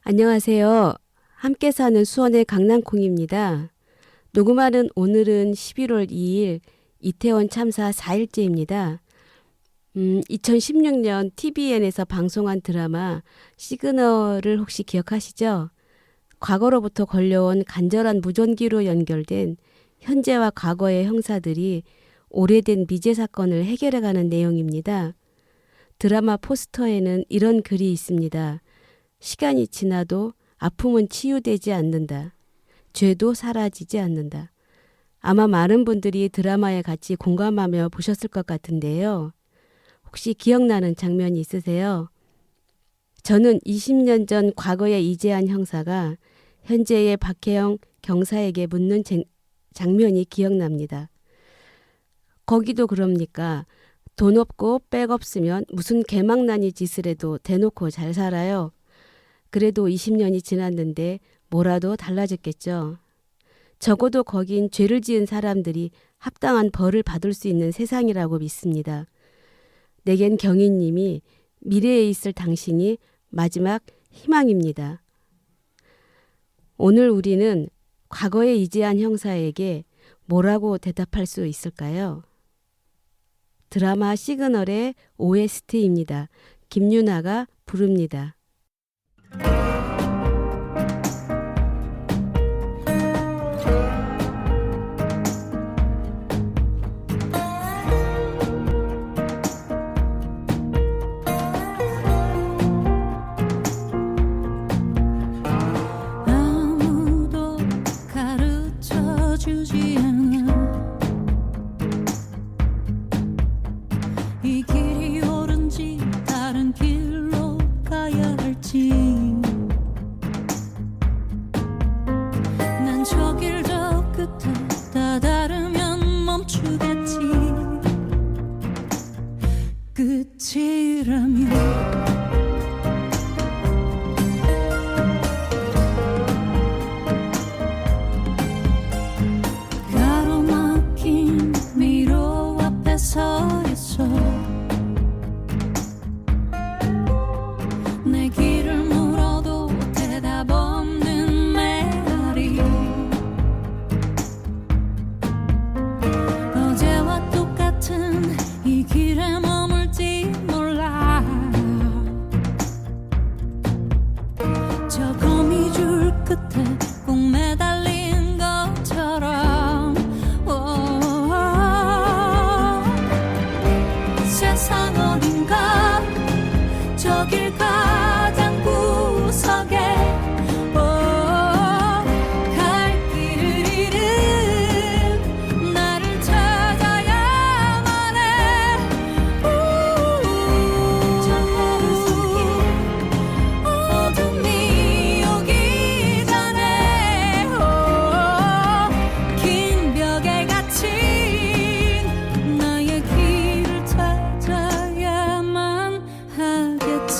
안녕하세요. 함께 사는 수원의 강낭콩입니다. 녹음하는 오늘은 11월 2일 이태원 참사 4일째입니다. 2016년 TVN에서 방송한 드라마 시그널을 혹시 기억하시죠? 과거로부터 걸려온 간절한 무전기로 연결된 현재와 과거의 형사들이 오래된 미제 사건을 해결해가는 내용입니다. 드라마 포스터에는 이런 글이 있습니다. 시간이 지나도 아픔은 치유되지 않는다. 죄도 사라지지 않는다. 아마 많은 분들이 드라마에 같이 공감하며 보셨을 것 같은데요. 혹시 기억나는 장면이 있으세요? 저는 20년 전 과거의 이재한 형사가 현재의 박혜영 경사에게 묻는 장면이 기억납니다. 거기도 그럽니까? 돈 없고 백 없으면 무슨 개망나니 짓을 해도 대놓고 잘 살아요. 그래도 20년이 지났는데 뭐라도 달라졌겠죠. 적어도 거긴 죄를 지은 사람들이 합당한 벌을 받을 수 있는 세상이라고 믿습니다. 내겐 경희님이 미래에 있을 당신이 마지막 희망입니다. 오늘 우리는 과거의 이재한 형사에게 뭐라고 대답할 수 있을까요? 드라마 시그널의 OST입니다. 김유나가 부릅니다. 아무도 가르쳐주지 않아 이 길이 옳은지 다른 길로 가야 할지 난 저 길 저 끝에 다다르면 멈추겠지 끝이라면 가로막힌 미로 앞에 서 있어 내 길을 물어도 대답 없는 메아리 어제와 똑같은 이 길에 머물지 몰라 저 거미줄 끝에 꼭 매달린 것처럼 세상 어딘가 저 길 가장 구석에 갈 길을 잃은 나를 찾아야만 해 저 해를 숨긴 어둠이 오기 전에 긴 벽에 갇힌 나의 길을 찾아야만 하겠지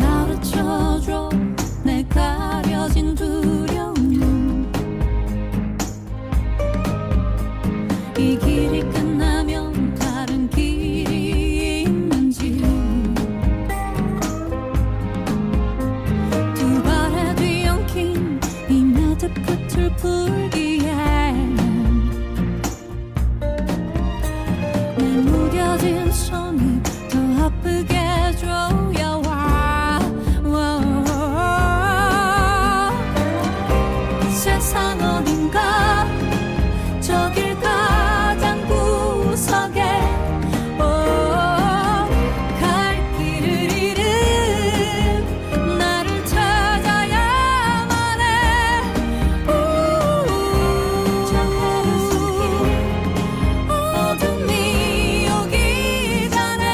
가르쳐줘 내 가려진 두려움 이 길이 끝나면 다른 길이 있는지 두 발에 뒤엉킨 이 매듭 끝을 풀기엔 내 무뎌진 손이 더 아프게 조여와 세상 어딘가 저 길 가장 구석에 갈 길을 잃은 나를 찾아야만 해 저 해를 숨긴 어둠이 오기 전에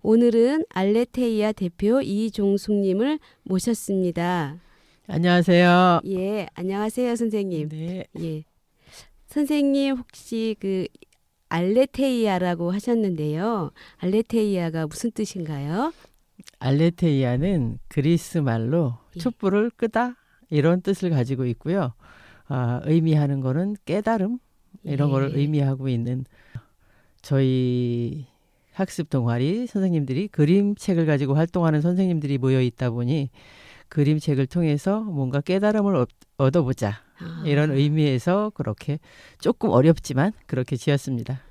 오늘은 알레테이아 대표 이종숙님을 모셨습니다. 안녕하세요. 예, 안녕하세요, 선생님. 네. 예, 선생님 혹시 그 알레테이아라고 하셨는데요. 알레테이아가 무슨 뜻인가요? 알레테이아는 그리스 말로 예. 촛불을 끄다 이런 뜻을 가지고 있고요. 의미하는 거는 깨달음 이런 예. 거를 의미하고 있는 저희 학습 동아리 선생님들이 그림책을 가지고 활동하는 선생님들이 모여 있다 보니 그림책을 통해서 뭔가 깨달음을 얻어보자 이런 의미에서 그렇게 조금 어렵지만 그렇게 지었습니다.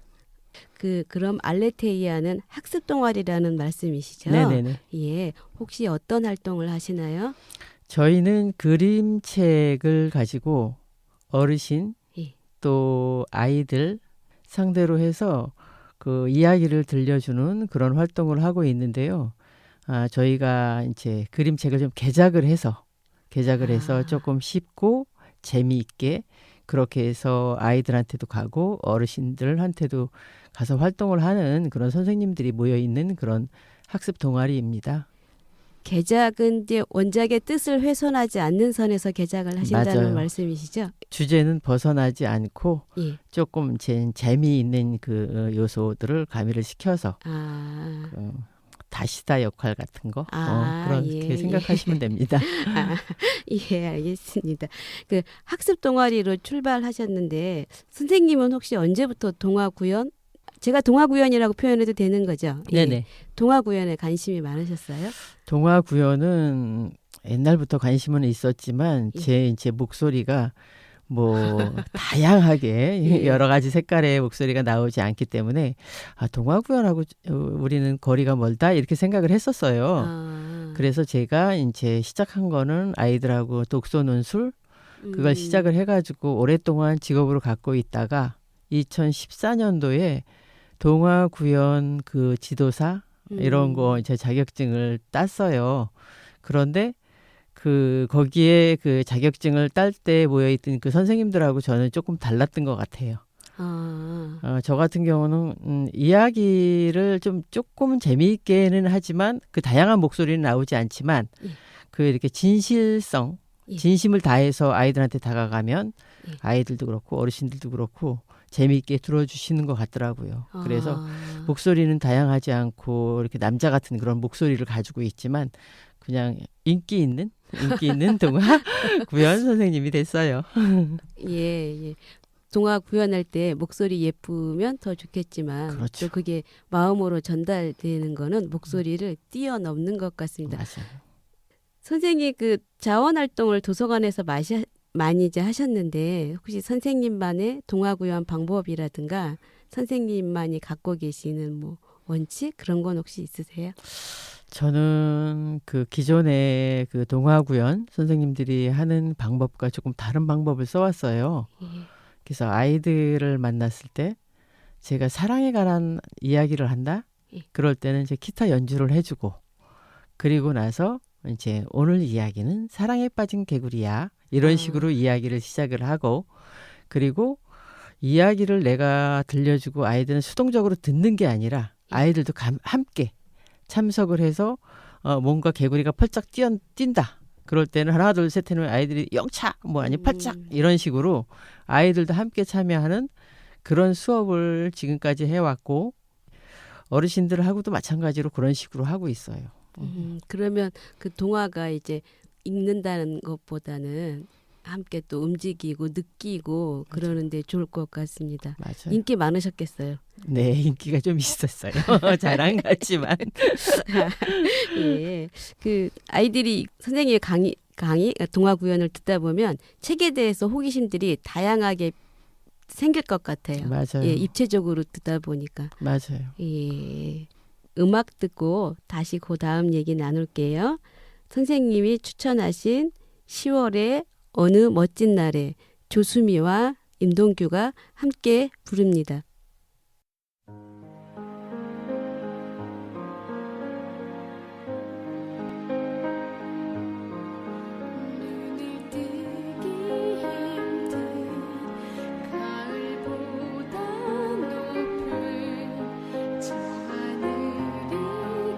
그럼 알레테이아는 학습 동아리라는 말씀이시죠? 네네네. 예, 혹시 어떤 활동을 하시나요? 저희는 그림책을 가지고 어르신 예. 또 아이들 상대로 해서 그 이야기를 들려주는 그런 활동을 하고 있는데요. 저희가 이제 그림책을 좀 개작을 해서 조금 쉽고 재미있게 그렇게 해서 아이들한테도 가고 어르신들한테도 가서 활동을 하는 그런 선생님들이 모여 있는 그런 학습 동아리입니다. 개작은 이제 원작의 뜻을 훼손하지 않는 선에서 개작을 하신다는 맞아요. 말씀이시죠? 주제는 벗어나지 않고 예. 조금 재미있는 그 요소들을 가미를 시켜서 다시다 역할 같은 거 그렇게 예, 생각하시면 됩니다. 예, 알겠습니다. 그 학습 동아리로 출발하셨는데 선생님은 혹시 언제부터 동화 구연? 제가 동화 구연이라고 표현해도 되는 거죠? 네네. 예. 동화 구연에 관심이 많으셨어요? 동화 구연은 옛날부터 관심은 있었지만 제 이제 목소리가 뭐 다양하게 예. 여러 가지 색깔의 목소리가 나오지 않기 때문에 동화 구연하고 우리는 거리가 멀다 이렇게 생각을 했었어요. 그래서 제가 이제 시작한 거는 아이들하고 독서 논술 그걸 시작을 해가지고 오랫동안 직업으로 갖고 있다가 2014년도에 동화 구연 그 지도사 이런 거 이제 자격증을 땄어요. 그런데 거기에 그 자격증을 딸 때 모여있던 그 선생님들하고 저는 조금 달랐던 것 같아요. 저 같은 경우는 이야기를 조금 재미있게는 하지만 그 다양한 목소리는 나오지 않지만 그 이렇게 진실성, 진심을 다해서 아이들한테 다가가면 아이들도 그렇고 어르신들도 그렇고 재미있게 들어주시는 것 같더라고요. 그래서 목소리는 다양하지 않고 이렇게 남자 같은 그런 목소리를 가지고 있지만 그냥 인기 있는 동화 구연 선생님이 됐어요. 예. 동화 구연할 때 목소리 예쁘면 더 좋겠지만 그렇죠. 또 그게 마음으로 전달되는 거는 목소리를 뛰어넘는 것 같습니다. 맞아요. 선생님 그 자원 활동을 도서관에서 많이 이제 하셨는데 혹시 선생님만의 동화 구연 방법이라든가 선생님만이 갖고 계시는 뭐 원칙 그런 건 혹시 있으세요? 저는 그 기존의 그 동화 구연 선생님들이 하는 방법과 조금 다른 방법을 써왔어요. 그래서 아이들을 만났을 때 제가 사랑에 관한 이야기를 한다? 그럴 때는 이제 기타 연주를 해주고 그리고 나서 이제 오늘 이야기는 사랑에 빠진 개구리야. 이런 식으로 이야기를 시작을 하고 그리고 이야기를 내가 들려주고 아이들은 수동적으로 듣는 게 아니라 아이들도 함께 참석을 해서 뭔가 개구리가 펄쩍 뛴다. 그럴 때는 하나 둘 셋 해놓으면 아이들이 영차 뭐 아니 팔짝 이런 식으로 아이들도 함께 참여하는 그런 수업을 지금까지 해왔고 어르신들하고도 마찬가지로 그런 식으로 하고 있어요. 그러면 그 동화가 이제 읽는다는 것보다는 함께 또 움직이고 느끼고 그러는데 좋을 것 같습니다. 맞아요. 인기 많으셨겠어요. 네, 인기가 좀 있었어요. 잘 안 갔지만. 예, 그 아이들이 선생님의 강의 동화 구연을 듣다 보면 책에 대해서 호기심들이 다양하게 생길 것 같아요. 맞아요. 예, 입체적으로 듣다 보니까. 맞아요. 예, 음악 듣고 다시 그 다음 얘기 나눌게요. 선생님이 추천하신 10월의 어느 멋진 날에 조수미와 임동규가 함께 부릅니다. 가을보다 높은 저 하늘이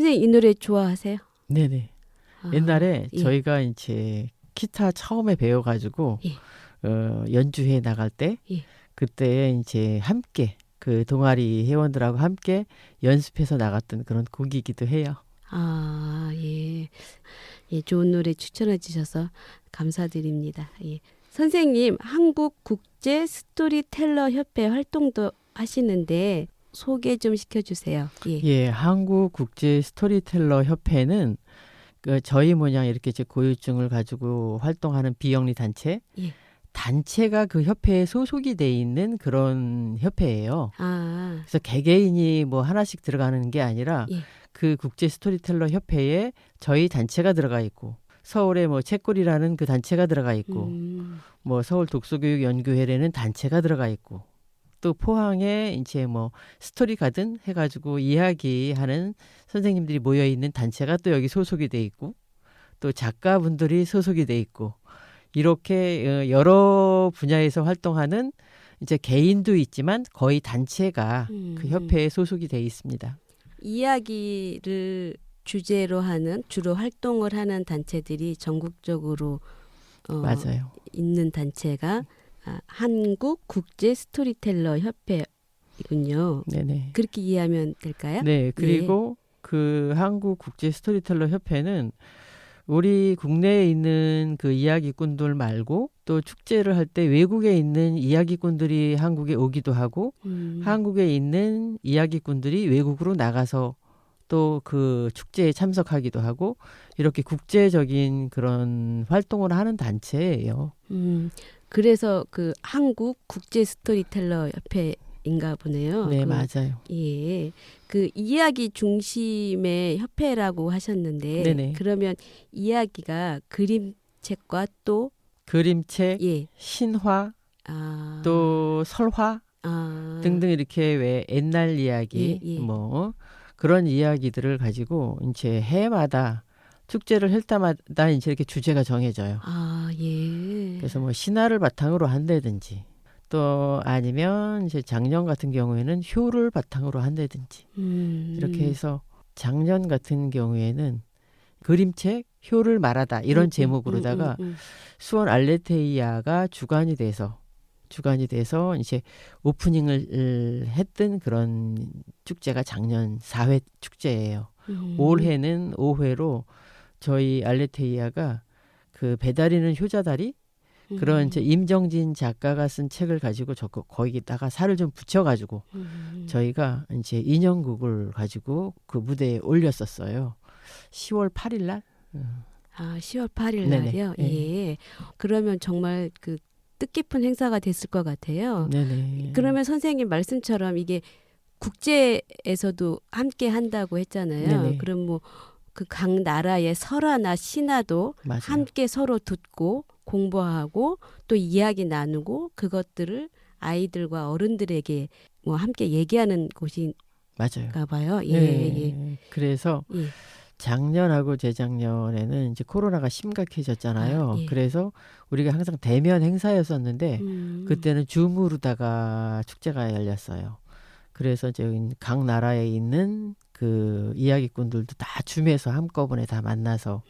선생님 이 노래 좋아하세요? 네네. 아, 옛날에 예. 저희가 이제 기타 처음에 배워가지고 예. 연주회 나갈 때 예. 그때 이제 함께 그 동아리 회원들하고 함께 연습해서 나갔던 그런 곡이기도 해요. 아, 예. 예, 좋은 노래 추천해 주셔서 감사드립니다. 예. 선생님, 한국 국제 스토리텔러 협회 활동도 하시는데 소개 좀 시켜주세요. 예. 예, 한국 국제 스토리텔러 협회는 그 저희 모양 이렇게 이제 고유증을 가지고 활동하는 비영리 단체, 예. 단체가 그 협회에 소속이 돼 있는 그런 협회예요. 아, 그래서 개개인이 뭐 하나씩 들어가는 게 아니라 예. 그 국제 스토리텔러 협회에 저희 단체가 들어가 있고 서울에 뭐 책골이라는 그 단체가 들어가 있고 뭐 서울 독서교육 연구회라는 단체가 들어가 있고 또 포항에 이제 뭐 스토리 가든 해가지고 이야기하는 선생님들이 모여 있는 단체가 또 여기 소속이 돼 있고 또 작가분들이 소속이 돼 있고 이렇게 여러 분야에서 활동하는 이제 개인도 있지만 거의 단체가 그 협회에 소속이 돼 있습니다. 이야기를 주제로 하는 주로 활동을 하는 단체들이 전국적으로 맞아요. 있는 단체가 한국 국제 스토리텔러 협회이군요. 네네. 그렇게 이해하면 될까요? 네, 그리고 그 한국 국제 스토리텔러 협회는 우리 국내에 있는 그 이야기꾼들 말고 또 축제를 할 때 외국에 있는 이야기꾼들이 한국에 오기도 하고 한국에 있는 이야기꾼들이 외국으로 나가서 또 그 축제에 참석하기도 하고 이렇게 국제적인 그런 활동을 하는 단체예요. 그래서 그 한국 국제 스토리텔러 협회인가 보네요. 네, 맞아요. 예. 그 이야기 중심의 협회라고 하셨는데 네네. 그러면 이야기가 그림책과 또 그림책, 예. 신화, 아, 또 설화 등등 이렇게 왜 옛날 이야기 예, 예. 뭐 그런 이야기들을 가지고 이제 해마다 축제를 할 때마다 이제 이렇게 주제가 정해져요. 아, 예. 그래서 뭐 신화를 바탕으로 한다든지 또 아니면 이제 작년 같은 경우에는 효를 바탕으로 한다든지 이렇게 해서 작년 같은 경우에는 그림책 효를 말하다 이런 제목으로다가 수원 알레테이아가 주관이 돼서 이제 오프닝을 했던 그런 축제가 작년 4회 축제예요. 올해는 5회로 저희 알레테이아가 그 배다리는 효자다리 그런 이제 임정진 작가가 쓴 책을 가지고 거기다가 살을 좀 붙여가지고 저희가 이제 인형극을 가지고 그 무대에 올렸었어요. 10월 8일 날. 아, 10월 8일 네네. 날이요? 네. 예. 그러면 정말 그 뜻깊은 행사가 됐을 것 같아요. 네네. 그러면 선생님 말씀처럼 이게 국제에서도 함께 한다고 했잖아요. 네네. 그럼 뭐 그 각 나라의 설화나 신화도 맞아요. 함께 서로 듣고 공부하고 또 이야기 나누고 그것들을 아이들과 어른들에게 뭐 함께 얘기하는 곳인가 맞아요. 봐요. 예, 네. 예. 그래서 예. 작년하고 재작년에는 이제 코로나가 심각해졌잖아요. 아, 예. 그래서 우리가 항상 대면 행사였었는데 그때는 줌으로다가 축제가 열렸어요. 그래서 이제 각 나라에 있는 그 이야기꾼들도 다 줌에서 한꺼번에 다 만나서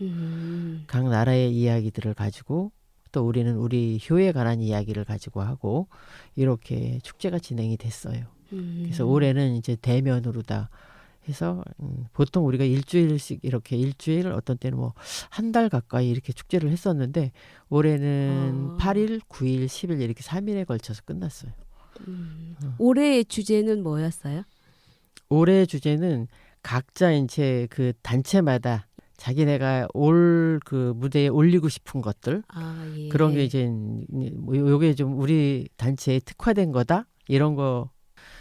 각 나라의 이야기들을 가지고 또 우리는 우리 효에 관한 이야기를 가지고 하고 이렇게 축제가 진행이 됐어요. 그래서 올해는 이제 대면으로 다 해서 보통 우리가 일주일씩 이렇게 일주일 어떤 때는 뭐 한 달 가까이 이렇게 축제를 했었는데 올해는 8일, 9일, 10일 이렇게 3일에 걸쳐서 끝났어요. 올해의 주제는 뭐였어요? 올해 주제는 각자 이제 그 단체마다 자기네가 올 그 무대에 올리고 싶은 것들 아, 예. 그런 게 이제 뭐 요게 좀 우리 단체에 특화된 거다 이런 거.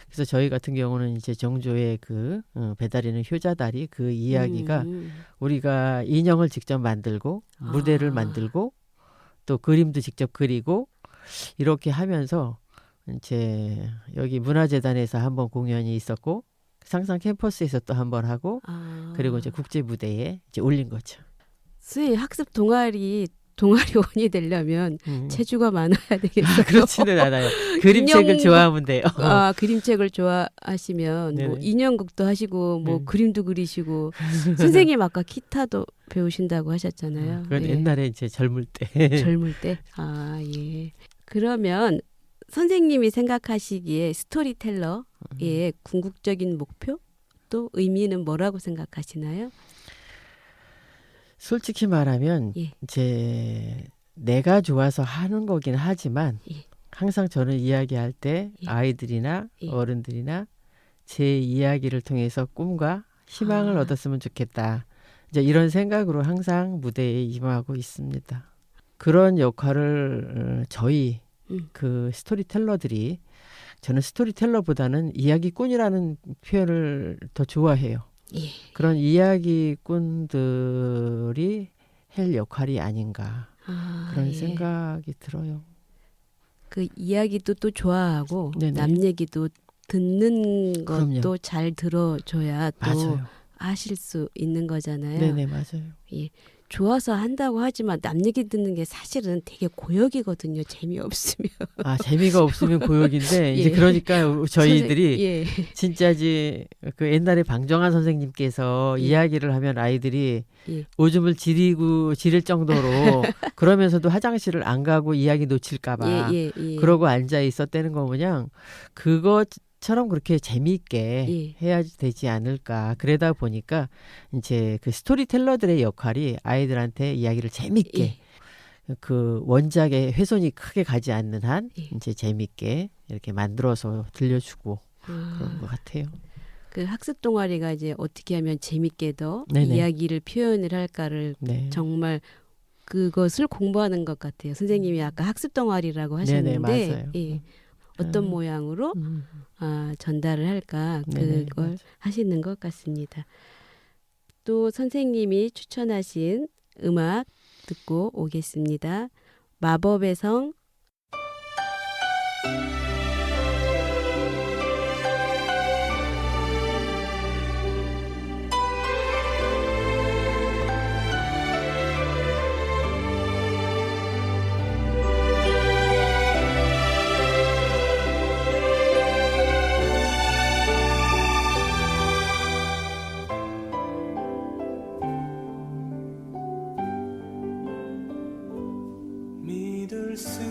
그래서 저희 같은 경우는 이제 정조의 그 배다리는 효자다리 그 이야기가 우리가 인형을 직접 만들고 무대를 만들고 또 그림도 직접 그리고 이렇게 하면서 이제 여기 문화재단에서 한번 공연이 있었고 상상 캠퍼스에서 또 한 번 하고 그리고 이제 국제 무대에 이제 올린 거죠. 선생님 학습 동아리 동아리원이 되려면 체주가 많아야 되겠어요. 그렇지는 않아요. 그림책을 인형- 좋아하면 돼요. 그림책을 좋아하시면 뭐 네네. 인형극도 하시고 뭐 네. 그림도 그리시고 선생님 아까 기타도 배우신다고 하셨잖아요. 그건 예. 옛날에 이제 젊을 때. 젊을 때. 예. 그러면 선생님이 생각하시기에 스토리텔러의 궁극적인 목표 또 의미는 뭐라고 생각하시나요? 솔직히 말하면 예. 내가 좋아서 하는 거긴 하지만 예. 항상 저는 이야기할 때 예. 아이들이나 예. 어른들이나 제 이야기를 통해서 꿈과 희망을 얻었으면 좋겠다. 이제 이런 생각으로 항상 무대에 임하고 있습니다. 그런 역할을 저희 그 스토리텔러들이 저는 스토리텔러보다는 이야기꾼이라는 표현을 더 좋아해요. 예. 그런 이야기꾼들이 할 역할이 아닌가 그런 예. 생각이 들어요. 그 이야기도 또 좋아하고 네네. 남 얘기도 듣는 것도 그럼요. 잘 들어줘야 또 맞아요. 하실 수 있는 거잖아요. 네네 맞아요. 예. 좋아서 한다고 하지만 남 얘기 듣는 게 사실은 되게 고역이거든요. 재미없으면. 재미가 없으면 고역인데 이제 예. 그러니까 저희들이 예. 진짜지 그 옛날에 방정환 선생님께서 예. 이야기를 하면 아이들이 예. 오줌을 지릴 정도로 그러면서도 화장실을 안 가고 이야기 놓칠까봐 예. 그러고 앉아 있었다는 거 그냥 그것처럼 그렇게 재미있게 예. 해야 되지 않을까. 그러다 보니까 이제 그 스토리텔러들의 역할이 아이들한테 이야기를 재미있게 예. 그 원작에 훼손이 크게 가지 않는 한 예. 이제 재미있게 이렇게 만들어서 들려주고 아. 그런 것 같아요. 그 학습 동아리가 이제 어떻게 하면 재밌게 더 네네. 이야기를 표현을 할까를 네. 정말 그것을 공부하는 것 같아요. 선생님이 아까 학습 동아리라고 네네, 하셨는데 맞아요. 예. 어떤 음. 모양으로 음. 전달을 할까 네네, 그걸 맞아요. 하시는 것 같습니다. 또 선생님이 추천하신 음악 듣고 오겠습니다. 마법의 성 믿을 수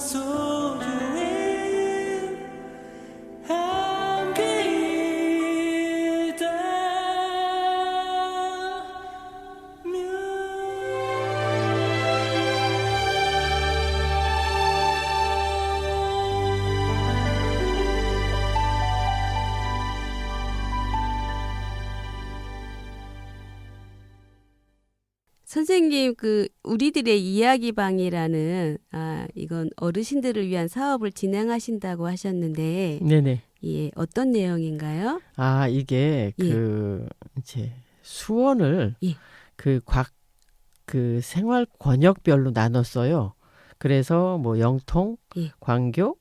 소중한 한계이다. 선생님 그 우리들의 이야기방이라는 이건 어르신들을 위한 사업을 진행하신다고 하셨는데 네네. 예, 어떤 내용인가요? 이게 예. 그 이제 수원을 예. 그 생활 권역별로 나눴어요. 그래서 뭐 영통, 예. 광교,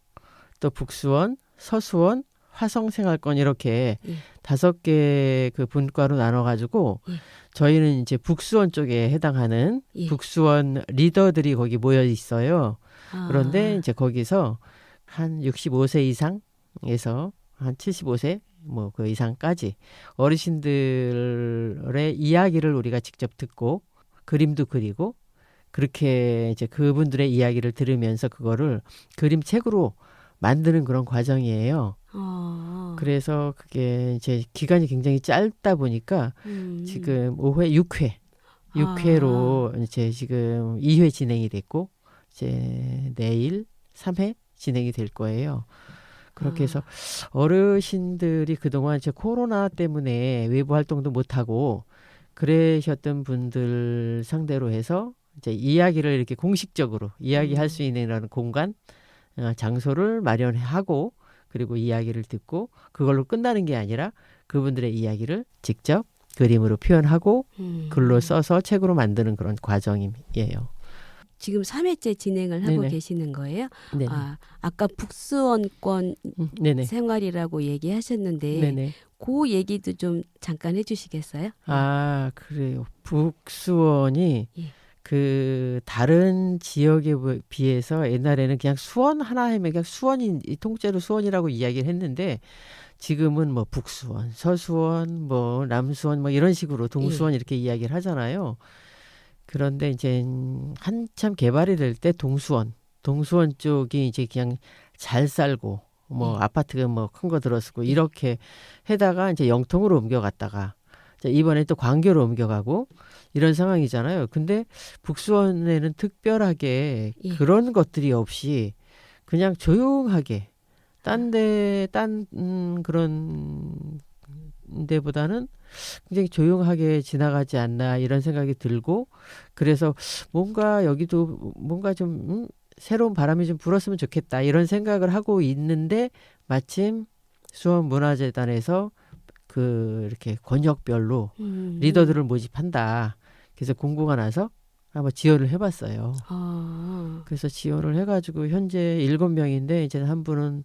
또 북수원, 서수원, 화성생활권 이렇게 예. 5개 그 분과로 나눠가지고 예. 저희는 이제 북수원 쪽에 해당하는 예. 북수원 리더들이 거기 모여 있어요. 아, 그런데 이제 거기서 한 65세 이상에서 한 75세 뭐 그 이상까지 어르신들의 이야기를 우리가 직접 듣고 그림도 그리고 그렇게 이제 그분들의 이야기를 들으면서 그거를 그림책으로 만드는 그런 과정이에요. 그래서 그게 이제 기간이 굉장히 짧다 보니까 지금 5회, 6회로 이제 지금 2회 진행이 됐고 이제 내일 3회 진행이 될 거예요. 그렇게 해서 어르신들이 그동안 이제 코로나 때문에 외부 활동도 못하고 그러셨던 분들 상대로 해서 이제 이야기를 이렇게 공식적으로 이야기할 수 있는 이런 공간, 장소를 마련하고 그리고 이야기를 듣고 그걸로 끝나는 게 아니라 그분들의 이야기를 직접 그림으로 표현하고 글로 써서 책으로 만드는 그런 과정이에요. 지금 3회째 진행을 하고 네네. 계시는 거예요? 네네. 아까 북수원권 네네. 생활이라고 얘기하셨는데 네네. 그 얘기도 좀 잠깐 해주시겠어요? 그래요. 북수원이 예. 그 다른 지역에 비해서 옛날에는 그냥 수원 하나 하면 그냥 수원이 통째로 수원이라고 이야기를 했는데 지금은 뭐 북수원, 서수원, 뭐 남수원 뭐 이런 식으로 동수원 이렇게 이야기를 하잖아요. 그런데 이제 한참 개발이 될 때 동수원 쪽이 이제 그냥 잘 살고 뭐 아파트가 뭐 큰 거 들었고 이렇게 해다가 이제 영통으로 옮겨갔다가 이번에 또 광교로 옮겨가고 이런 상황이잖아요. 근데 북수원에는 특별하게 그런 것들이 없이 그냥 조용하게 딴 그런 데보다는 굉장히 조용하게 지나가지 않나 이런 생각이 들고 그래서 뭔가 여기도 뭔가 좀 새로운 바람이 좀 불었으면 좋겠다 이런 생각을 하고 있는데 마침 수원문화재단에서 이렇게 권역별로 리더들을 모집한다. 그래서 공고가 나서 한번 지원을 해봤어요. 그래서 지원을 해가지고 현재 7명인데 이제 한 분은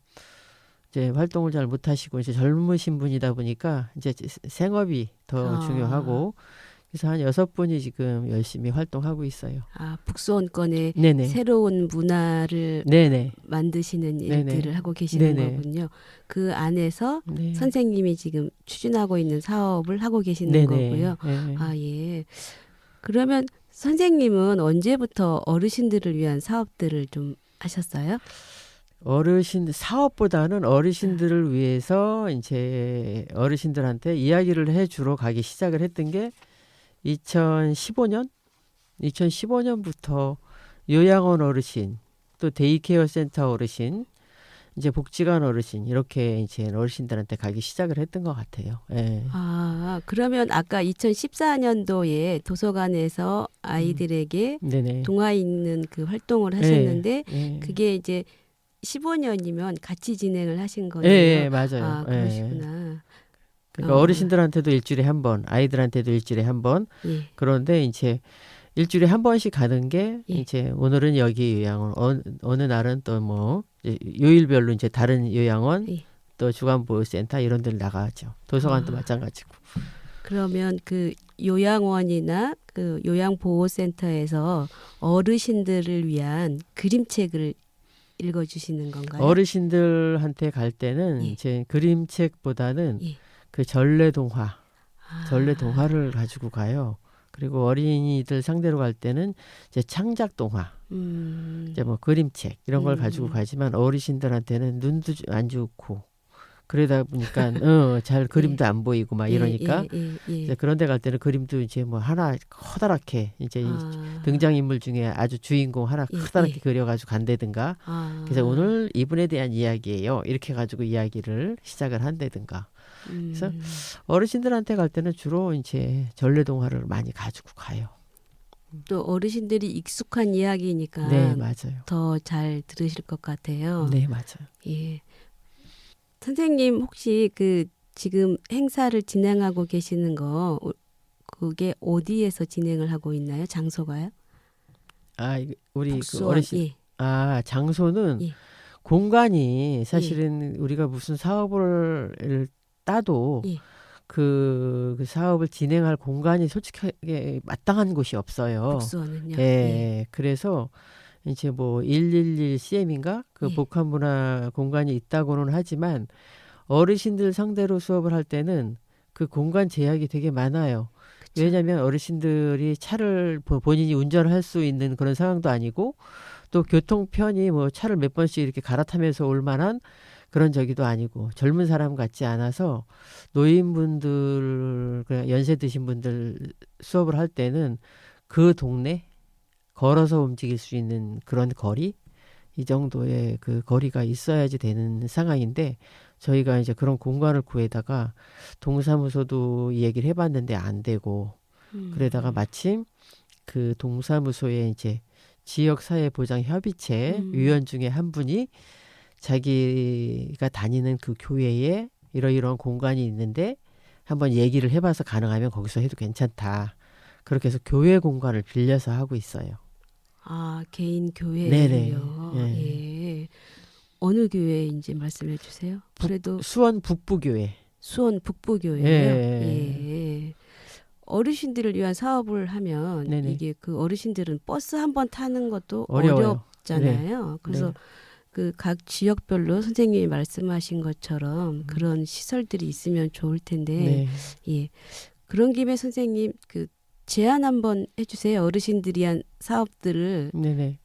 이제 활동을 잘 못하시고 이제 젊으신 분이다 보니까 이제 생업이 더 중요하고 그래서 한 6분이 지금 열심히 활동하고 있어요. 북수원권의 네네. 새로운 문화를 네네. 만드시는 네네. 일들을 하고 계시는 네네. 거군요. 그 안에서 네. 선생님이 지금 추진하고 있는 사업을 하고 계시는 네네. 거고요. 네. 예. 그러면 선생님은 언제부터 어르신들을 위한 사업들을 좀 하셨어요? 사업보다는 어르신들을 위해서 이제 어르신들한테 이야기를 해주러 가기 시작을 했던 게 2015년부터 요양원 어르신, 또 데이케어 센터 어르신, 이제 복지관 어르신 이렇게 이제 어르신들한테 가기 시작을 했던 것 같아요. 예. 그러면 아까 2014년도에 도서관에서 아이들에게 네네. 동화 읽는 그 활동을 하셨는데 예. 그게 이제 15년이면 같이 진행을 하신 거네요. 예, 맞아요. 그러시구나. 그러니까 어르신들한테도 일주일에 한 번, 아이들한테도 일주일에 한 번. 예. 그런데 이제 일주일에 한 번씩 가는 게 이제 오늘은 여기 요양원, 어느 날은 또 뭐 요일별로 이제 다른 요양원, 또 주간보호센터 이런 데를 나가죠. 도서관도 마찬가지고. 그러면 그 요양원이나 그 요양보호센터에서 어르신들을 위한 그림책을 읽어주시는 건가요? 어르신들한테 갈 때는 이제 그림책보다는 그 전래동화를 가지고 가요. 그리고 어린이들 상대로 갈 때는 이제 창작동화, 이제 뭐 그림책 이런 걸 가지고 음. 가지만 어르신들한테는 눈도 안 좋고 그러다 보니까 잘 그림도 안 보이고 막 이러니까 이제 그런 데 갈 때는 그림도 이제 뭐 하나 커다랗게 이제 이 등장인물 중에 아주 주인공 하나 커다랗게 그려가지고 간다든가 그래서 오늘 이분에 대한 이야기예요. 이렇게 가지고 이야기를 시작을 한다든가 그래서 어르신들한테 갈 때는 주로 이제 전래동화를 많이 가지고 가요. 또 어르신들이 익숙한 이야기니까 네, 맞아요. 더 잘 들으실 것 같아요. 네, 맞아요. 예. 선생님 혹시 그 지금 행사를 진행하고 계시는 거 그게 어디에서 진행을 하고 있나요? 장소가요? 우리 그 북수원, 어르신 예. 장소는 예. 공간이 사실은 우리가 무슨 사업을 따도 예. 그 사업을 진행할 공간이 솔직하게 마땅한 곳이 없어요. 북수원은요. 예. 그래서 이제 뭐 111 CM인가 그 예. 복합문화 공간이 있다고는 하지만 어르신들 상대로 수업을 할 때는 그 공간 제약이 되게 많아요. 그쵸. 왜냐하면 어르신들이 차를 본인이 운전을 할 수 있는 그런 상황도 아니고 또 교통편이 뭐 차를 몇 번씩 이렇게 갈아타면서 올 만한 그런 저기도 아니고 젊은 사람 같지 않아서 노인분들 연세 드신 분들 수업을 할 때는 그 동네 걸어서 움직일 수 있는 그런 거리 이 정도의 그 거리가 있어야지 되는 상황인데 저희가 이제 그런 공간을 구해다가 동사무소도 이 얘기를 해봤는데 안 되고 그러다가 마침 그 동사무소에 이제 지역사회보장협의체 위원 중에 한 분이 자기가 다니는 그 교회에 이러이러한 공간이 있는데 한번 얘기를 해봐서 가능하면 거기서 해도 괜찮다. 그렇게 해서 교회 공간을 빌려서 하고 있어요. 개인 교회요. 네네. 예. 어느 교회인지 말씀해 주세요. 그래도 수원 북부교회. 수원 북부교회요. 예. 어르신들을 위한 사업을 하면 네네. 이게 그 어르신들은 버스 한 번 타는 것도 어려워요. 어렵잖아요. 그래서 네. 그 각 지역별로 선생님이 말씀하신 것처럼 그런 시설들이 있으면 좋을 텐데, 네. 예. 그런 김에 선생님 그 제안 한번 해주세요. 어르신들이 한 사업들을 네네.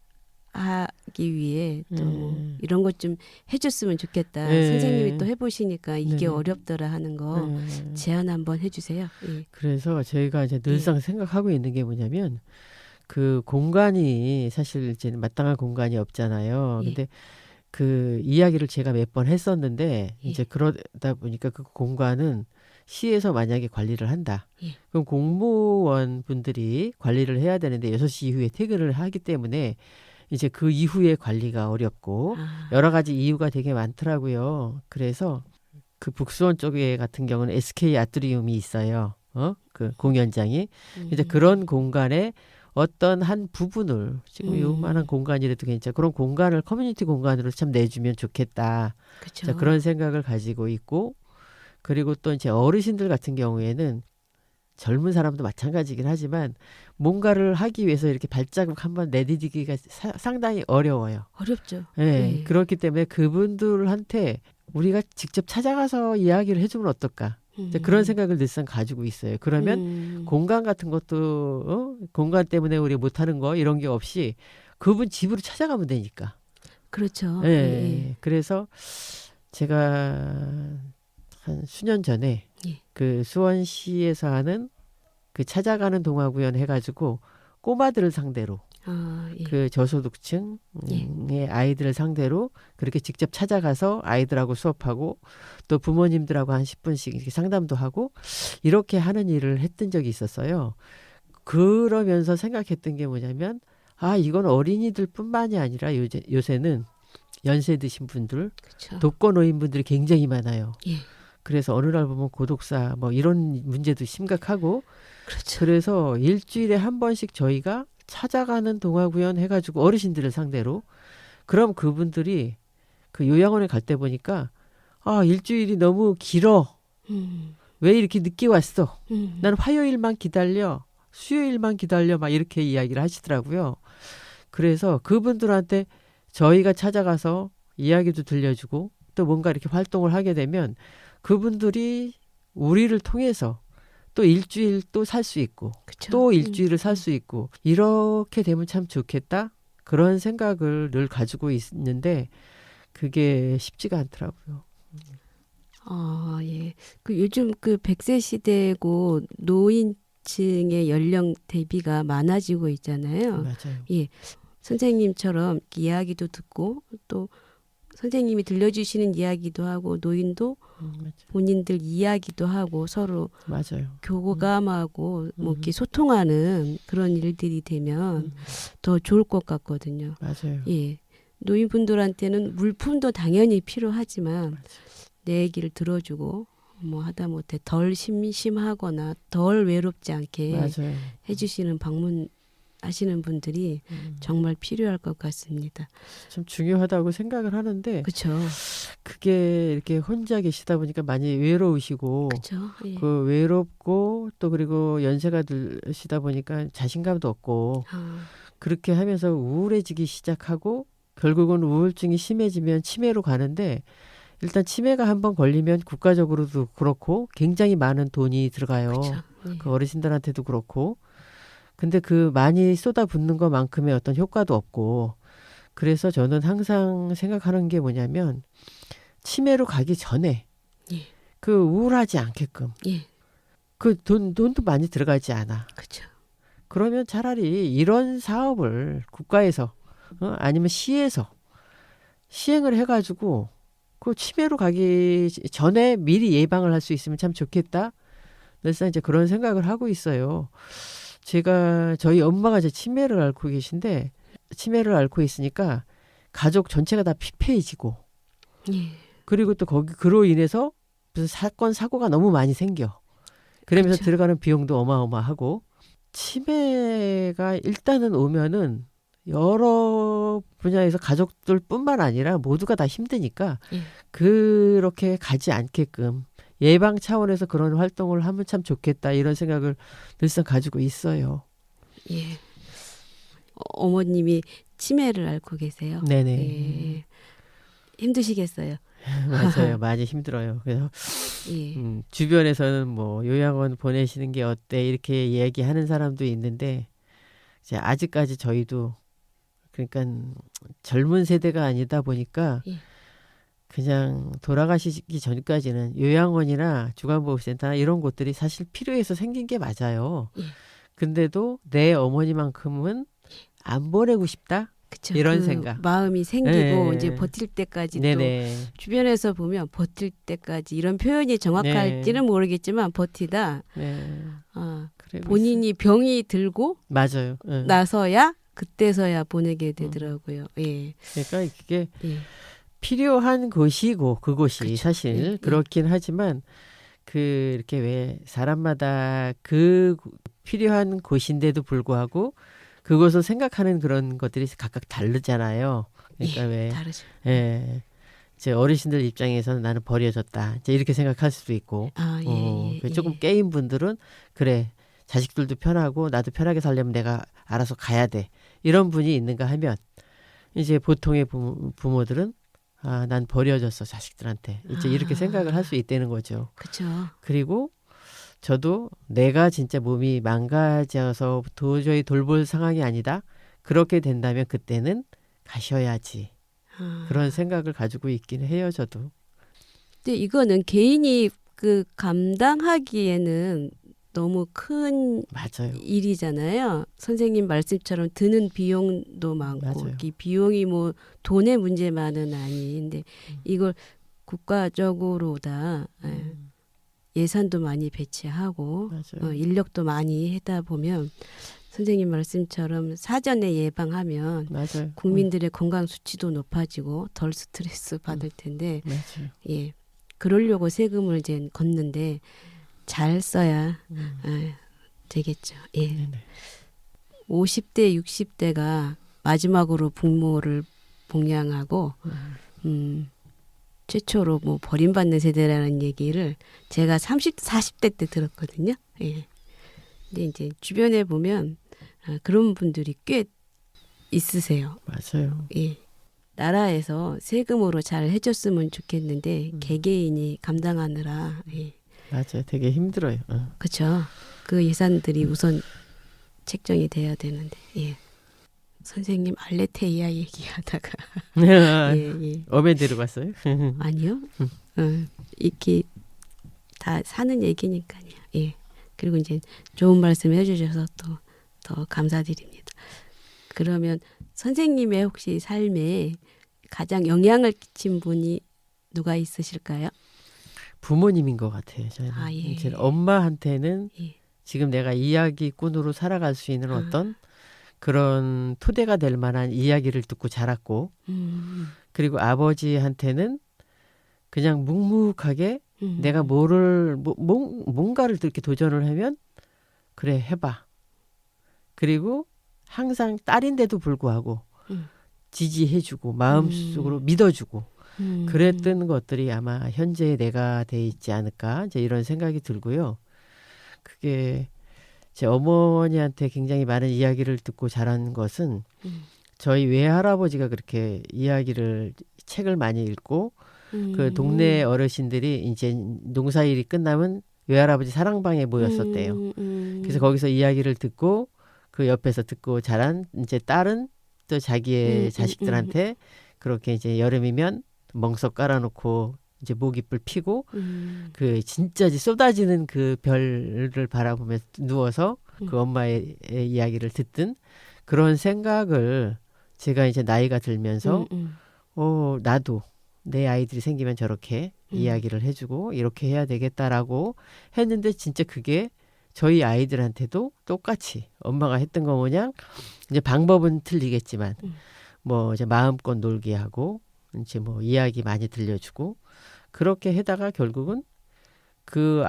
하기 위해 또 이런 것 좀 해줬으면 좋겠다. 네. 선생님이 또 해보시니까 이게 네네. 어렵더라 하는 거 제안 한번 해주세요. 예. 그래서 저희가 이제 늘상 생각하고 있는 게 뭐냐면 그 공간이 사실 이제 마땅한 공간이 없잖아요. 예. 근데 그 이야기를 제가 몇 번 했었는데 예. 이제 그러다 보니까 그 공간은 시에서 만약에 관리를 한다. 예. 그럼 공무원 분들이 관리를 해야 되는데 6시 이후에 퇴근을 하기 때문에 이제 그 이후에 관리가 어렵고 여러 가지 이유가 되게 많더라고요. 그래서 그 북수원 쪽에 같은 경우는 SK 아트리움이 있어요. 그 공연장이. 이제 그런 공간에 어떤 한 부분을 지금 요만한 공간이라도 괜찮아. 그런 공간을 커뮤니티 공간으로 참 내주면 좋겠다. 그쵸. 자, 그런 생각을 가지고 있고 그리고 또 이제 어르신들 같은 경우에는 젊은 사람도 마찬가지긴 하지만 뭔가를 하기 위해서 이렇게 발자국 한번 내디디기가 상당히 어려워요. 어렵죠. 네, 그렇기 때문에 그분들한테 우리가 직접 찾아가서 이야기를 해주면 어떨까? 이제 그런 생각을 늘상 가지고 있어요. 그러면 공간 같은 것도 공간 때문에 우리 못하는 거 이런 게 없이 그분 집으로 찾아가면 되니까. 그렇죠. 네, 예. 그래서 제가 한 수년 전에 예. 그 수원시에서 하는 그 찾아가는 동화구연 해가지고 꼬마들을 상대로 예. 그 저소득층의 아이들을 상대로 그렇게 직접 찾아가서 아이들하고 수업하고 또 부모님들하고 한 10분씩 이렇게 상담도 하고 이렇게 하는 일을 했던 적이 있었어요. 그러면서 생각했던 게 뭐냐면 이건 어린이들뿐만이 아니라 요새는 연세 드신 분들, 그쵸. 독거노인분들이 굉장히 많아요. 예. 그래서 어느 날 보면 고독사 뭐 이런 문제도 심각하고 그렇죠. 그래서 일주일에 한 번씩 저희가 찾아가는 동화구연 해가지고 어르신들을 상대로 그럼 그분들이 그 요양원에 갈 때 보니까 일주일이 너무 길어. 왜 이렇게 늦게 왔어? 난 화요일만 기다려. 수요일만 기다려. 막 이렇게 이야기를 하시더라고요. 그래서 그분들한테 저희가 찾아가서 이야기도 들려주고 또 뭔가 이렇게 활동을 하게 되면 그분들이 우리를 통해서 또 일주일 또 살 수 있고 그쵸. 또 일주일을 살 수 있고 이렇게 되면 참 좋겠다. 그런 생각을 늘 가지고 있는데 그게 쉽지가 않더라고요. 예. 그 요즘 그 100세 시대고 노인층의 연령 대비가 많아지고 있잖아요. 맞아요. 예. 선생님처럼 이야기도 듣고 또 선생님이 들려주시는 이야기도 하고 노인도 맞아요. 본인들 이야기도 하고 서로 맞아요. 교감하고 뭐 이렇게 소통하는 그런 일들이 되면 더 좋을 것 같거든요. 맞아요. 예. 노인분들한테는 물품도 당연히 필요하지만 내 얘기를 들어주고 뭐 하다못해 덜 심심하거나 덜 외롭지 않게 맞아요. 해주시는 방문하시는 분들이 정말 필요할 것 같습니다. 참 중요하다고 생각을 하는데 그렇죠. 그게 이렇게 혼자 계시다 보니까 많이 외로우시고 그렇죠. 예. 그 외롭고 또 그리고 연세가 드시다 보니까 자신감도 없고 그렇게 하면서 우울해지기 시작하고 결국은 우울증이 심해지면 치매로 가는데 일단 치매가 한번 걸리면 국가적으로도 그렇고 굉장히 많은 돈이 들어가요. 그렇죠. 예. 그 어르신들한테도 그렇고. 근데 그 많이 쏟아붓는 것만큼의 어떤 효과도 없고 그래서 저는 항상 생각하는 게 뭐냐면 치매로 가기 전에 예. 그 우울하지 않게끔 예. 그 돈도 많이 들어가지 않아. 그렇죠. 그러면 차라리 이런 사업을 국가에서 아니면 시에서 시행을 해가지고 그 치매로 가기 전에 미리 예방을 할 수 있으면 참 좋겠다. 그래서 이제 그런 생각을 하고 있어요. 저희 엄마가 이제 치매를 앓고 계신데 치매를 앓고 있으니까 가족 전체가 다 피폐해지고 예. 그리고 또 그로 인해서 무슨 사건 사고가 너무 많이 생겨. 그러면서 그쵸. 들어가는 비용도 어마어마하고 치매가 일단은 오면은 여러 분야에서 가족들뿐만 아니라 모두가 다 힘드니까 예. 그렇게 가지 않게끔 예방 차원에서 그런 활동을 하면 참 좋겠다 이런 생각을 늘상 가지고 있어요. 예. 어머님이 치매를 앓고 계세요. 네네. 예. 힘드시겠어요. 맞아요. 많이 힘들어요. 그래서 예. 주변에서는 뭐 요양원 보내시는 게 어때 이렇게 얘기하는 사람도 있는데 이제 아직까지 저희도 그러니까 젊은 세대가 아니다 보니까 예. 그냥 돌아가시기 전까지는 요양원이나 주간보호센터나 이런 곳들이 사실 필요해서 생긴 게 맞아요. 예. 근데도 내 어머니만큼은 안 보내고 싶다? 그쵸. 이런 그 생각. 마음이 생기고 네. 이제 버틸 때까지 네네. 또 주변에서 보면 버틸 때까지 이런 표현이 정확할지는 네. 모르겠지만 버티다 네. 그리고 본인이 병이 들고 맞아요. 네. 나서야 그때서야 보내게 되더라고요. 예. 그러니까 그게 예. 필요한 곳이고 그곳이 그쵸. 사실 예, 예. 그렇긴 하지만 이렇게 왜 사람마다 그 필요한 곳인데도 불구하고 그것을 생각하는 그런 것들이 각각 다르잖아요. 그러니까 왜 다르죠. 예. 이제 어르신들 입장에서는 나는 버려졌다. 이제 이렇게 생각할 수도 있고. 예. 조금 깨인 분들은 그래. 자식들도 편하고 나도 편하게 살려면 내가 알아서 가야 돼. 이런 분이 있는가 하면 이제 보통의 부모들은 난 버려졌어 자식들한테. 이제 이렇게 생각을 할 수 있다는 거죠. 그렇죠. 그리고 저도 내가 진짜 몸이 망가져서 도저히 돌볼 상황이 아니다. 그렇게 된다면 그때는 가셔야지. 그런 생각을 가지고 있긴 해요, 저도. 근데 이거는 개인이 그 감당하기에는 너무 큰 맞아요. 일이잖아요. 선생님 말씀처럼 드는 비용도 많고 맞아요. 이 비용이 뭐 돈의 문제만은 아닌데 이걸 국가적으로 다 예산도 많이 배치하고 맞아요. 인력도 많이 하다 보면 선생님 말씀처럼 사전에 예방하면 맞아요. 국민들의 건강 수치도 높아지고 덜 스트레스 받을 텐데 맞아요. 예 그러려고 세금을 이제 걷는데 잘 써야 되겠죠. 예. 네네. 50대 60대가 마지막으로 부모를 봉양하고 최초로 뭐 버림받는 세대라는 얘기를 제가 40대 때 들었거든요. 예. 근데 이제 주변에 보면 그런 분들이 꽤 있으세요. 맞아요. 예. 나라에서 세금으로 잘 해줬으면 좋겠는데 개개인이 감당하느라 예. 맞아요. 되게 힘들어요. 그렇죠. 그 예산들이 우선 책정이 돼야 되는데 예. 선생님 알레테이아 얘기하다가 예. 어메 데려갔어요? 아니요. 이렇게 다 사는 얘기니까요. 예. 그리고 이제 좋은 말씀 해주셔서 또 더 감사드립니다. 그러면 선생님의 혹시 삶에 가장 영향을 끼친 분이 누가 있으실까요? 부모님인 것 같아요. 저는 예. 제 엄마한테는 예. 지금 내가 이야기꾼으로 살아갈 수 있는 어떤 그런 토대가 될 만한 이야기를 듣고 자랐고, 그리고 아버지한테는 그냥 묵묵하게 내가 뭔가를 이렇게 도전을 하면 그래 해봐. 그리고 항상 딸인데도 불구하고 지지해주고 마음속으로 믿어주고 그랬던 것들이 아마 현재의 내가 돼 있지 않을까 이제 이런 생각이 들고요. 그게 제 어머니한테 굉장히 많은 이야기를 듣고 자란 것은 저희 외할아버지가 그렇게 이야기를 책을 많이 읽고 그 동네 어르신들이 이제 농사일이 끝나면 외할아버지 사랑방에 모였었대요. 그래서 거기서 이야기를 듣고 그 옆에서 듣고 자란 이제 딸은 또 자기의 자식들한테 그렇게 이제 여름이면 멍석 깔아놓고 이제 모깃불 피고 그 진짜 쏟아지는 그 별을 바라보면서 누워서 그 엄마의 이야기를 듣던 그런 생각을 제가 이제 나이가 들면서 나도 내 아이들이 생기면 저렇게 이야기를 해주고 이렇게 해야 되겠다라고 했는데 진짜 그게 저희 아이들한테도 똑같이 엄마가 했던 거 뭐냐 이제 방법은 틀리겠지만 뭐 이제 마음껏 놀게 하고 이제 뭐 이야기 많이 들려주고 그렇게 해다가 결국은 그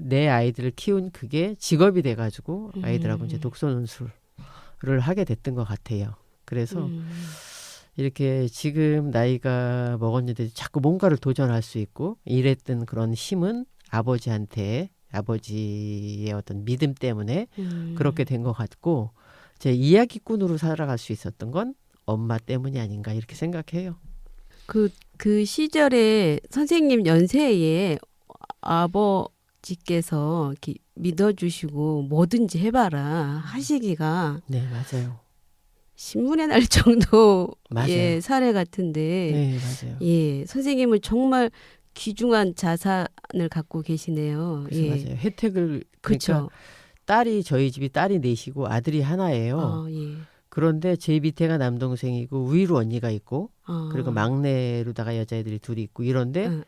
내 아이들을 키운 그게 직업이 돼가지고 아이들하고 이제 독서논술을 하게 됐던 것 같아요. 그래서 이렇게 지금 나이가 먹었는데 자꾸 뭔가를 도전할 수 있고 이랬던 그런 힘은 아버지의 어떤 믿음 때문에 그렇게 된 것 같고 제 이야기꾼으로 살아갈 수 있었던 건 엄마 때문이 아닌가 이렇게 생각해요. 그 시절에 선생님 연세에 아버지께서 이렇게 믿어주시고 뭐든지 해봐라 하시기가 네, 맞아요. 신문에 날 정도의 맞아요. 사례 같은데 네, 맞아요. 예, 선생님은 정말 귀중한 자산을 갖고 계시네요. 그래서 예. 맞아요. 혜택을 그렇죠. 그러니까 저희 집이 딸이 넷이고 아들이 하나예요. 예. 그런데 제 밑에가 남동생이고 위로 언니가 있고 그리고 아. 막내로다가 여자애들이 둘이 있고 이런데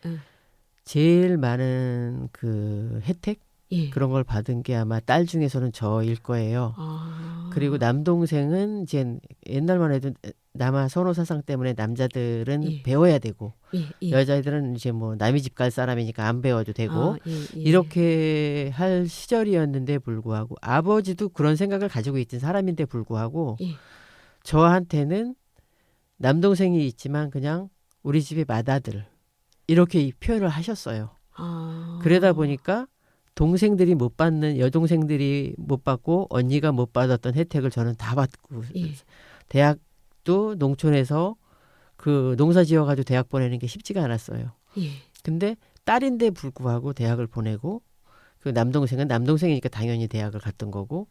제일 많은 그 혜택 예. 그런 걸 받은 게 아마 딸 중에서는 저일 거예요. 그리고 남동생은 이제 옛날만 해도 남아 선호 사상 때문에 남자들은 예. 배워야 되고 예. 여자애들은 이제 뭐 남의 집 갈 사람이니까 안 배워도 되고 예. 이렇게 할 시절이었는데 불구하고 아버지도 그런 생각을 가지고 있던 사람인데 불구하고 예. 저한테는 남동생이 있지만 그냥 우리 집의 맏아들 이렇게 이 표현을 하셨어요. 그러다 보니까 동생들이 못 받는 여동생들이 못 받고 언니가 못 받았던 혜택을 저는 다 받고 예. 대학도 농촌에서 그 농사 지어가지고 대학 보내는 게 쉽지가 않았어요. 예. 근데 딸인데 불구하고 대학을 보내고 그 남동생은 남동생이니까 당연히 대학을 갔던 거고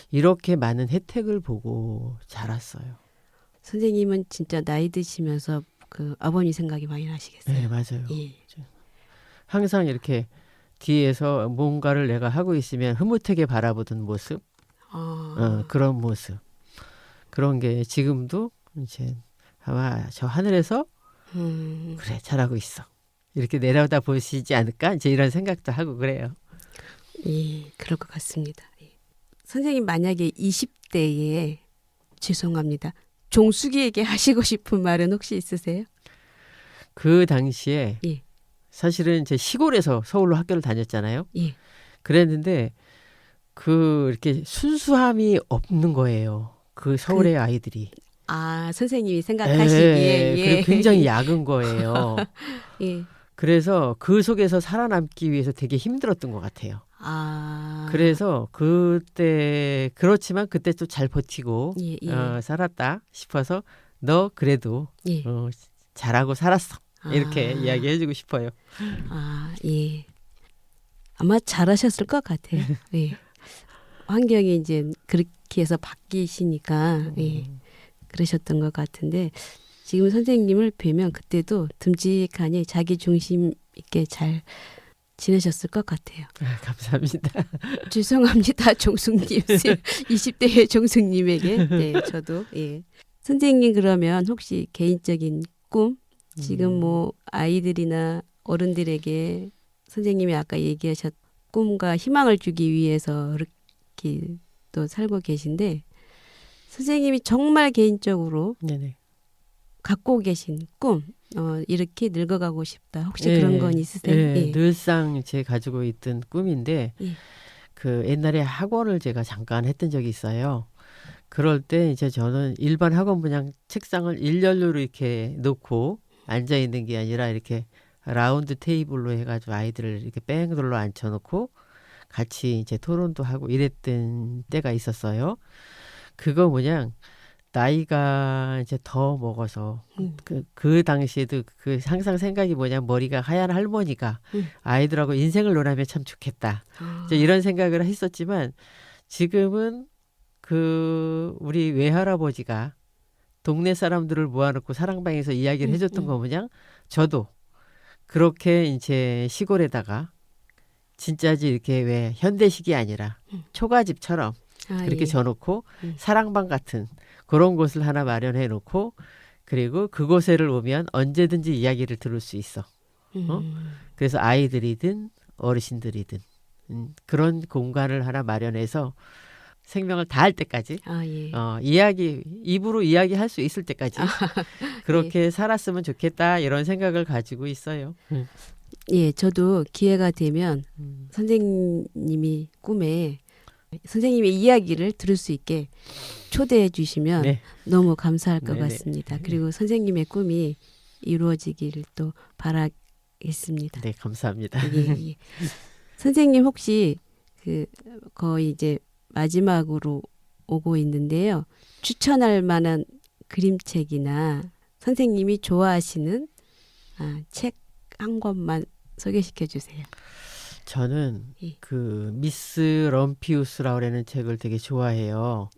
이렇게 많은 혜택을 보고 자랐어요. 선생님은 진짜 나이 드시면서 그 아버님 생각이 많이 나시겠어요. 네, 맞아요. 예. 항상 이렇게 뒤에서 뭔가를 내가 하고 있으면 흐뭇하게 바라보던 모습, 그런 모습, 그런 게 지금도 이제 아마 저 하늘에서 그래 잘하고 있어 이렇게 내려다 보시지 않을까 이제 이런 생각도 하고 그래요. 예, 그럴 것 같습니다. 예. 선생님 만약에 20대에 죄송합니다. 종숙이에게 하시고 싶은 말은 혹시 있으세요? 그 당시에 예. 사실은 제 시골에서 서울로 학교를 다녔잖아요. 예. 그랬는데 그 이렇게 순수함이 없는 거예요. 그 서울의 아이들이. 선생님이 생각하시기에 예. 그리고 굉장히 약은 거예요. 예. 그래서 그 속에서 살아남기 위해서 되게 힘들었던 것 같아요. 그래서 그때 그렇지만 그때 또 잘 버티고 예. 살았다 싶어서 너 그래도 예. 잘하고 살았어. 이렇게 이야기해주고 싶어요. 예. 아마 잘하셨을 것 같아요. 예. 환경이 이제 그렇게 해서 바뀌시니까 예, 그러셨던 것 같은데 지금 선생님을 뵈면 그때도 듬직하니 자기 중심 있게 잘 지내셨을 것 같아요. 감사합니다. 죄송합니다, 종숙님. 20대의 종숙님에게. 네, 저도. 예. 선생님 그러면 혹시 개인적인 꿈? 지금 뭐 아이들이나 어른들에게 선생님이 아까 얘기하셨 꿈과 희망을 주기 위해서 이렇게 또 살고 계신데 선생님이 정말 개인적으로 네네. 갖고 계신 꿈, 이렇게 늙어가고 싶다. 혹시 예, 그런 건 있으세요? 예, 예. 늘상 제 가지고 있던 꿈인데 예. 그 옛날에 학원을 제가 잠깐 했던 적이 있어요. 그럴 때 이제 저는 일반 학원 그냥 책상을 일렬로 이렇게 놓고 앉아 있는 게 아니라 이렇게 라운드 테이블로 해가지고 아이들을 이렇게 뺑 둘러 앉혀놓고 같이 이제 토론도 하고 이랬던 때가 있었어요. 그거 뭐냐 나이가 이제 더 먹어서 그 당시에도 그 항상 생각이 뭐냐 머리가 하얀 할머니가 아이들하고 인생을 논하면 참 좋겠다. 이제 이런 생각을 했었지만 지금은 그 우리 외할아버지가 동네 사람들을 모아놓고 사랑방에서 이야기를 해줬던 거 뭐냐 저도 그렇게 이제 시골에다가 진짜지 이렇게 왜 현대식이 아니라 초가집처럼 그렇게 예. 져놓고 사랑방 같은 그런 곳을 하나 마련해 놓고 그리고 그곳에를 오면 언제든지 이야기를 들을 수 있어. 그래서 아이들이든 어르신들이든 그런 공간을 하나 마련해서 생명을 다할 때까지 예. 이야기 입으로 이야기할 수 있을 때까지 그렇게 살았으면 좋겠다 이런 생각을 가지고 있어요. 예, 저도 기회가 되면 선생님이 꿈에 선생님의 이야기를 들을 수 있게 초대해 주시면 네. 너무 감사할 것 네네. 같습니다. 그리고 선생님의 꿈이 이루어지기를 또 바라겠습니다. 네, 감사합니다. 예, 예. 선생님 혹시 그 거의 이제 마지막으로 오고 있는데요. 추천할 만한 그림책이나 선생님이 좋아하시는 책 한 권만 소개시켜 주세요. 저는 예. 그 미스 럼피우스라고 하는 책을 되게 좋아해요.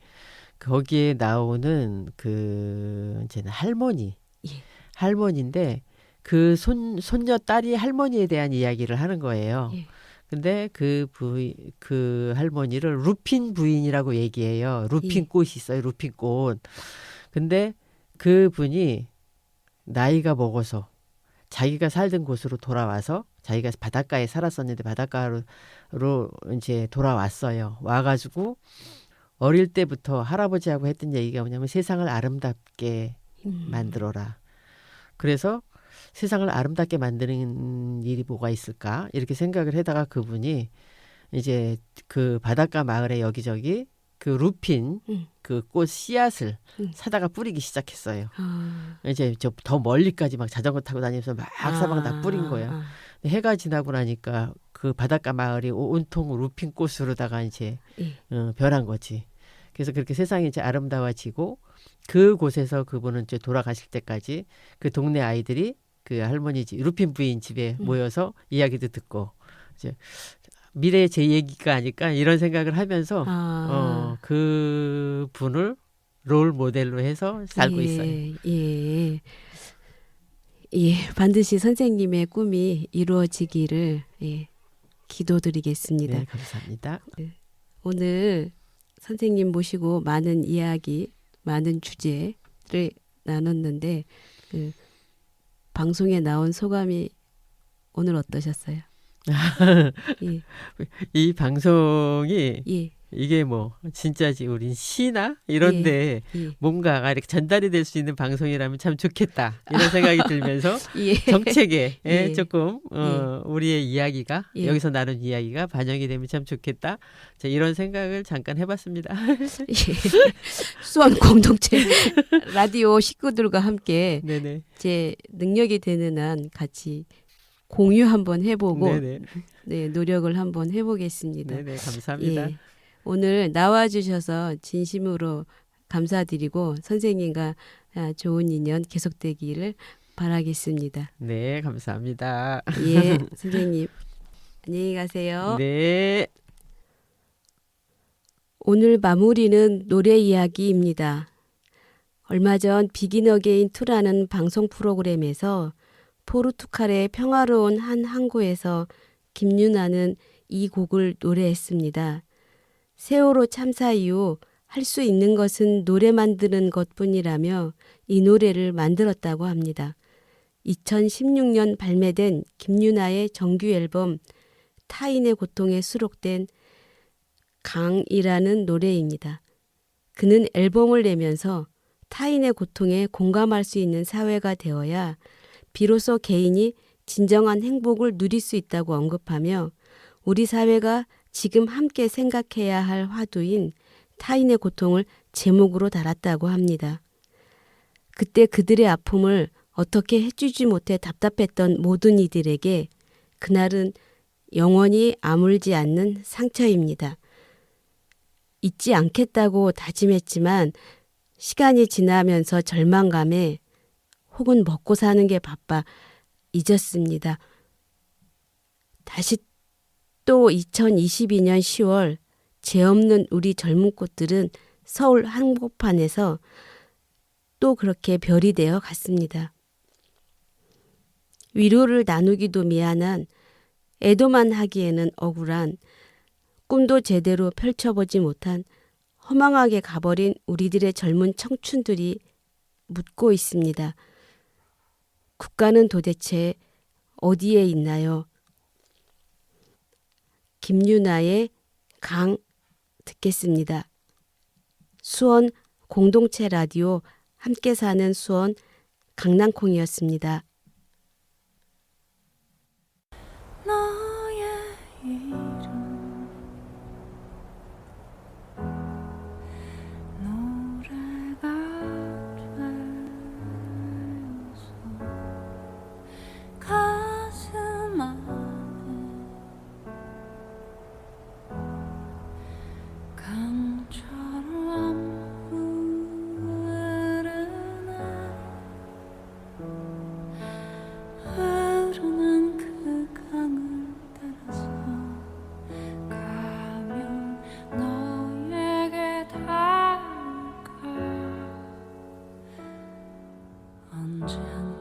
거기에 나오는 그 이제는 할머니, 예. 할머니인데 그 손녀 딸이 할머니에 대한 이야기를 하는 거예요. 예. 근데 그 할머니를 루핀 부인이라고 얘기해요. 루핀 예. 꽃이 있어요. 루핀 꽃. 근데 그 분이 나이가 먹어서 자기가 살던 곳으로 돌아와서 자기가 바닷가에 살았었는데 바닷가로 이제 돌아왔어요. 와가지고 어릴 때부터 할아버지하고 했던 얘기가 뭐냐면 세상을 아름답게 만들어라. 그래서 세상을 아름답게 만드는 일이 뭐가 있을까? 이렇게 생각을 하다가 그분이 이제 그 바닷가 마을에 여기저기 그 루핀 그 꽃 씨앗을 사다가 뿌리기 시작했어요. 이제 저 더 멀리까지 막 자전거 타고 다니면서 막 사방 다 뿌린 거예요. 해가 지나고 나니까 그 바닷가 마을이 온통 루핀 꽃으로다가 이제 변한 거지. 그래서 그렇게 세상이 이제 아름다워지고 그 곳에서 그분은 이제 돌아가실 때까지 그 동네 아이들이 그 할머니 집 루핀 부인 집에 모여서 이야기도 듣고 이제 미래의 제 얘기가 아닐까 이런 생각을 하면서 그 분을 롤 모델로 해서 살고 있어요. 예. 예, 반드시 선생님의 꿈이 이루어지기를 기도드리겠습니다. 네, 감사합니다. 오늘 선생님 모시고 많은 이야기, 많은 주제를 나눴는데 그 방송에 나온 소감이 오늘 어떠셨어요? 예. 이 방송이 예. 이게 뭐 진짜지 우린 시나 이런데 예. 뭔가가 이렇게 전달이 될 수 있는 방송이라면 참 좋겠다 이런 생각이 들면서 예. 정책에 예. 조금 우리의 이야기가 예. 여기서 나눈 이야기가 반영이 되면 참 좋겠다. 자, 이런 생각을 잠깐 해봤습니다. 예. 수원 공동체 라디오 식구들과 함께 네네. 제 능력이 되는 한 같이 공유 한번 해보고 네네. 네, 노력을 한번 해보겠습니다. 네네. 감사합니다. 예. 오늘 나와주셔서 진심으로 감사드리고 선생님과 좋은 인연 계속되기를 바라겠습니다. 네, 감사합니다. 예, 선생님 안녕히 가세요. 네. 오늘 마무리는 노래 이야기입니다. 얼마 전 비긴 어게인 2라는 방송 프로그램에서 포르투갈의 평화로운 한 항구에서 김유나는 이 곡을 노래했습니다. 세월호 참사 이후 할 수 있는 것은 노래 만드는 것뿐이라며 이 노래를 만들었다고 합니다. 2016년 발매된 김유나의 정규 앨범 타인의 고통에 수록된 강이라는 노래입니다. 그는 앨범을 내면서 타인의 고통에 공감할 수 있는 사회가 되어야 비로소 개인이 진정한 행복을 누릴 수 있다고 언급하며 우리 사회가 지금 함께 생각해야 할 화두인 타인의 고통을 제목으로 달았다고 합니다. 그때 그들의 아픔을 어떻게 해주지 못해 답답했던 모든 이들에게 그날은 영원히 아물지 않는 상처입니다. 잊지 않겠다고 다짐했지만 시간이 지나면서 절망감에 혹은 먹고 사는 게 바빠 잊었습니다. 다시 또 2022년 10월 죄 없는 우리 젊은 꽃들은 서울 한복판에서 또 그렇게 별이 되어 갔습니다. 위로를 나누기도 미안한, 애도만 하기에는 억울한, 꿈도 제대로 펼쳐보지 못한 허망하게 가버린 우리들의 젊은 청춘들이 묻고 있습니다. 국가는 도대체 어디에 있나요? 김유나의 강 듣겠습니다. 수원 공동체 라디오 함께 사는 수원 강낭콩이었습니다. 너의 이름 노래가 되어서 가슴 안에 강처럼 흐르는 그 강을 따라서 가면 너에게 닿을까 언젠가